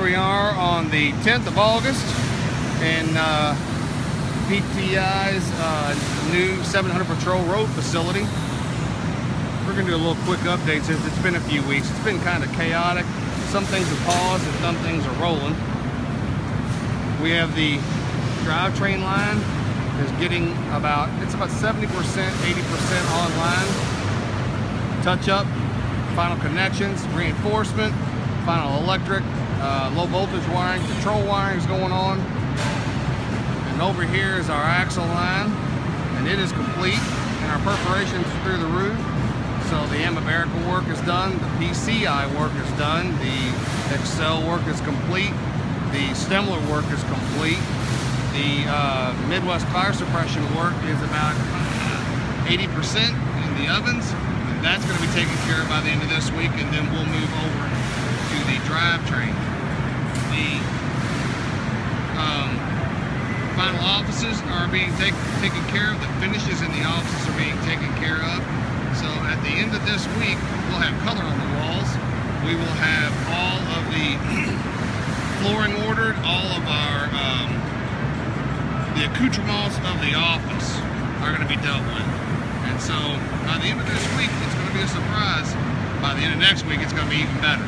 we are on the 10th of August in PTI's new 700 Patrol Road facility. We're going to do a little quick update since it's been a few weeks. It's been kind of chaotic. Some things are paused and some things are rolling. We have the drivetrain line is getting about 70%, 80% online. Touch up, final connections, reinforcement, final electric, low voltage wiring, control wiring is going on. And over here is our axle line, and it is complete, and our perforations are through the roof. So the Amiberica work is done, the PCI work is done, the Excel work is complete, the Stemler work is complete. The Midwest fire suppression work is about 80% in the ovens, and that's going to be taken care of by the end of this week, and then we'll move over to the drivetrain. The final offices are being taken care of. The finishes in the offices are being taken care of. So at the end of this week, we'll have color on the walls. We will have all of the flooring ordered, all of our the accoutrements of the office are going to be dealt with. And so by the end of this week, it's going to be a surprise. By the end of next week, it's going to be even better.